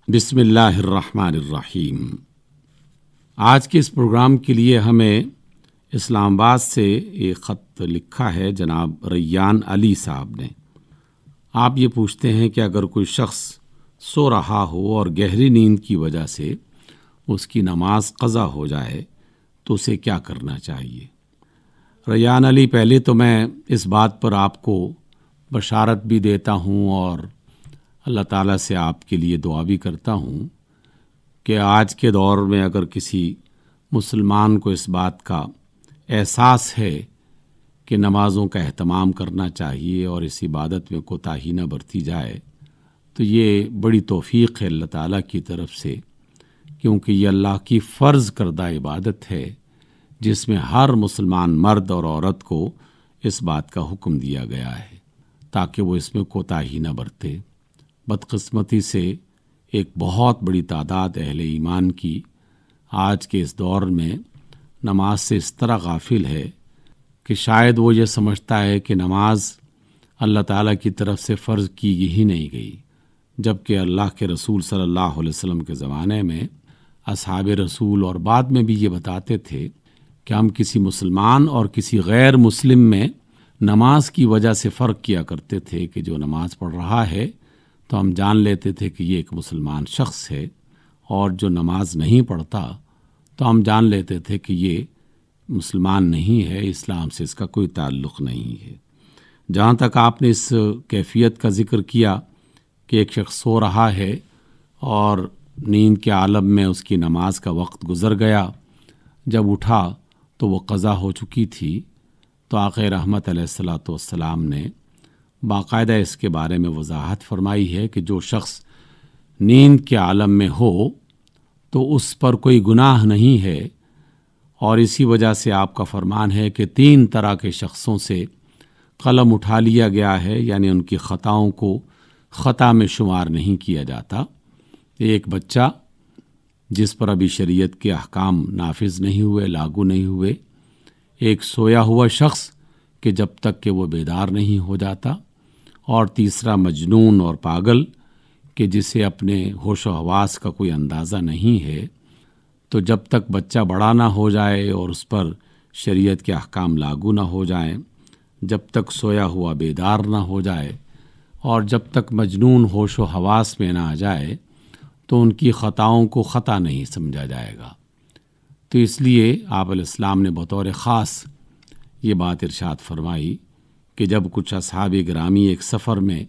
بسم اللہ الرحمن الرحیم۔ آج کے اس پروگرام کے لیے ہمیں اسلام آباد سے ایک خط لکھا ہے جناب ریان علی صاحب نے۔ آپ یہ پوچھتے ہیں کہ اگر کوئی شخص سو رہا ہو اور گہری نیند کی وجہ سے اس کی نماز قضا ہو جائے تو اسے کیا کرنا چاہیے؟ ریان علی، پہلے تو میں اس بات پر آپ کو بشارت بھی دیتا ہوں اور اللہ تعالیٰ سے آپ کے لیے دعا بھی کرتا ہوں کہ آج کے دور میں اگر کسی مسلمان کو اس بات کا احساس ہے کہ نمازوں کا اہتمام کرنا چاہیے اور اس عبادت میں کوتاہی نہ برتی جائے تو یہ بڑی توفیق ہے اللہ تعالیٰ کی طرف سے، کیونکہ یہ اللہ کی فرض کردہ عبادت ہے جس میں ہر مسلمان مرد اور عورت کو اس بات کا حکم دیا گیا ہے تاکہ وہ اس میں کوتاہی نہ برتے۔ بدقسمتی سے ایک بہت بڑی تعداد اہل ایمان کی آج کے اس دور میں نماز سے اس طرح غافل ہے کہ شاید وہ یہ سمجھتا ہے کہ نماز اللہ تعالیٰ کی طرف سے فرض کی ہی نہیں گئی، جبکہ اللہ کے رسول صلی اللہ علیہ وسلم کے زمانے میں اصحاب رسول اور بعد میں بھی یہ بتاتے تھے کہ ہم کسی مسلمان اور کسی غیر مسلم میں نماز کی وجہ سے فرق کیا کرتے تھے کہ جو نماز پڑھ رہا ہے تو ہم جان لیتے تھے کہ یہ ایک مسلمان شخص ہے، اور جو نماز نہیں پڑھتا تو ہم جان لیتے تھے کہ یہ مسلمان نہیں ہے، اسلام سے اس کا کوئی تعلق نہیں ہے۔ جہاں تک آپ نے اس کیفیت کا ذکر کیا کہ ایک شخص سو رہا ہے اور نیند کے عالم میں اس کی نماز کا وقت گزر گیا، جب اٹھا تو وہ قضا ہو چکی تھی، تو آقا رحمت علیہ الصلوۃ والسلام نے باقاعدہ اس کے بارے میں وضاحت فرمائی ہے کہ جو شخص نیند کے عالم میں ہو تو اس پر کوئی گناہ نہیں ہے، اور اسی وجہ سے آپ کا فرمان ہے کہ 3 طرح کے شخصوں سے قلم اٹھا لیا گیا ہے، یعنی ان کی خطاؤں کو خطا میں شمار نہیں کیا جاتا۔ ایک بچہ جس پر ابھی شریعت کے احکام نافذ نہیں ہوئے، لاگو نہیں ہوئے، ایک سویا ہوا شخص کہ جب تک کہ وہ بیدار نہیں ہو جاتا، اور تیسرا مجنون اور پاگل کہ جسے اپنے ہوش و حواس کا کوئی اندازہ نہیں ہے، تو جب تک بچہ بڑا نہ ہو جائے اور اس پر شریعت کے احکام لاگو نہ ہو جائیں، جب تک سویا ہوا بیدار نہ ہو جائے، اور جب تک مجنون ہوش و حواس میں نہ آ جائے تو ان کی خطاؤں کو خطا نہیں سمجھا جائے گا۔ تو اس لیے آپ علیہ السلام نے بطور خاص یہ بات ارشاد فرمائی کہ جب کچھ اصحاب گرامی ایک سفر میں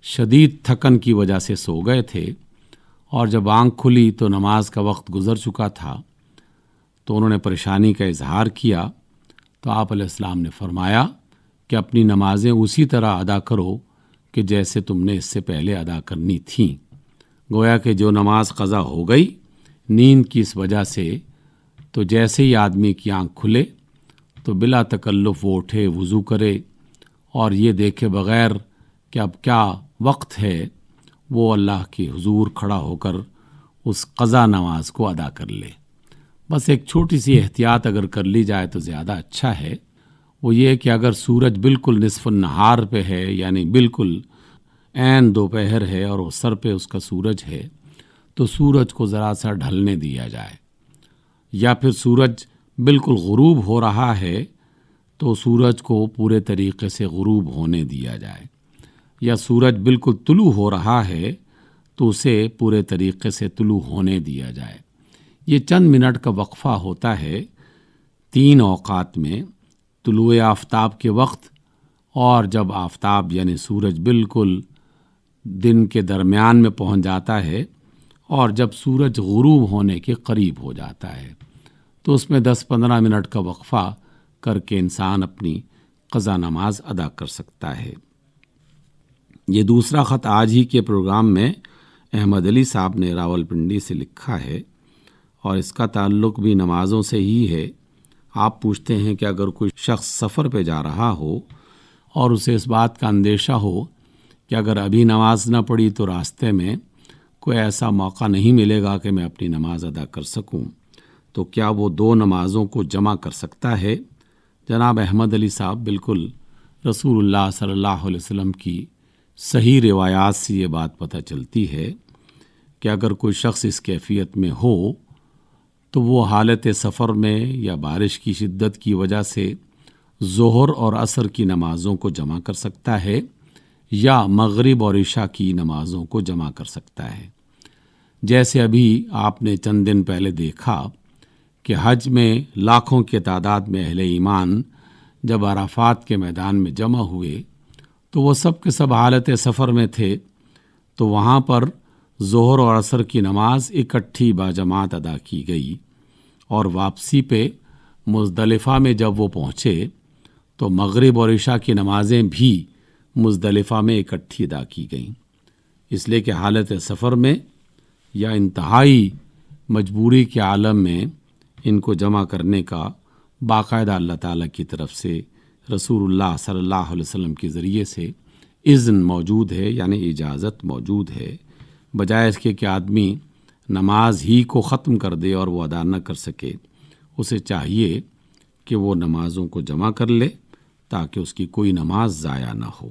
شدید تھکن کی وجہ سے سو گئے تھے، اور جب آنکھ کھلی تو نماز کا وقت گزر چکا تھا، تو انہوں نے پریشانی کا اظہار کیا، تو آپ علیہ السلام نے فرمایا کہ اپنی نمازیں اسی طرح ادا کرو کہ جیسے تم نے اس سے پہلے ادا کرنی تھیں۔ گویا کہ جو نماز قضا ہو گئی نیند کی اس وجہ سے، تو جیسے ہی آدمی کی آنکھ کھلے تو بلا تکلف وہ اٹھے، وضو کرے، اور یہ دیکھے بغیر کہ اب کیا وقت ہے، وہ اللہ کے حضور کھڑا ہو کر اس قضا نماز کو ادا کر لے۔ بس ایک چھوٹی سی احتیاط اگر کر لی جائے تو زیادہ اچھا ہے، وہ یہ کہ اگر سورج بالکل نصف النہار پہ ہے، یعنی بالکل عین دوپہر ہے اور وہ سر پہ اس کا سورج ہے، تو سورج کو ذرا سا ڈھلنے دیا جائے، یا پھر سورج بالکل غروب ہو رہا ہے تو سورج کو پورے طریقے سے غروب ہونے دیا جائے، یا سورج بالکل طلوع ہو رہا ہے تو اسے پورے طریقے سے طلوع ہونے دیا جائے۔ یہ چند منٹ کا وقفہ ہوتا ہے 3 اوقات میں، طلوع آفتاب کے وقت، اور جب آفتاب یعنی سورج بالکل دن کے درمیان میں پہنچ جاتا ہے، اور جب سورج غروب ہونے کے قریب ہو جاتا ہے، تو اس میں 10-15 منٹ کا وقفہ کر کے انسان اپنی قضا نماز ادا کر سکتا ہے۔ یہ دوسرا خط آج ہی کے پروگرام میں احمد علی صاحب نے راولپنڈی سے لکھا ہے، اور اس کا تعلق بھی نمازوں سے ہی ہے۔ آپ پوچھتے ہیں کہ اگر کوئی شخص سفر پہ جا رہا ہو اور اسے اس بات کا اندیشہ ہو کہ اگر ابھی نماز نہ پڑھی تو راستے میں کوئی ایسا موقع نہیں ملے گا کہ میں اپنی نماز ادا کر سکوں، تو کیا وہ 2 نمازوں کو جمع کر سکتا ہے؟ جناب احمد علی صاحب، بالکل رسول اللہ صلی اللہ علیہ وسلم کی صحیح روایات سے یہ بات پتہ چلتی ہے کہ اگر کوئی شخص اس کیفیت میں ہو تو وہ حالت سفر میں یا بارش کی شدت کی وجہ سے ظہر اور عصر کی نمازوں کو جمع کر سکتا ہے یا مغرب اور عشاء کی نمازوں کو جمع کر سکتا ہے۔ جیسے ابھی آپ نے چند دن پہلے دیکھا کہ حج میں لاکھوں کی تعداد میں اہل ایمان جب عرفات کے میدان میں جمع ہوئے تو وہ سب کے سب حالت سفر میں تھے، تو وہاں پر ظہر اور عصر کی نماز اکٹھی باجماعت ادا کی گئی، اور واپسی پہ مزدلفہ میں جب وہ پہنچے تو مغرب اور عشاء کی نمازیں بھی مزدلفہ میں اکٹھی ادا کی گئیں، اس لیے کہ حالت سفر میں یا انتہائی مجبوری کے عالم میں ان کو جمع کرنے کا باقاعدہ اللہ تعالیٰ کی طرف سے رسول اللہ صلی اللہ علیہ وسلم کے ذریعے سے اذن موجود ہے، یعنی اجازت موجود ہے، بجائے اس کے کہ آدمی نماز ہی کو ختم کر دے اور وہ ادا نہ کر سکے۔ اسے چاہیے کہ وہ نمازوں کو جمع کر لے تاکہ اس کی کوئی نماز ضائع نہ ہو۔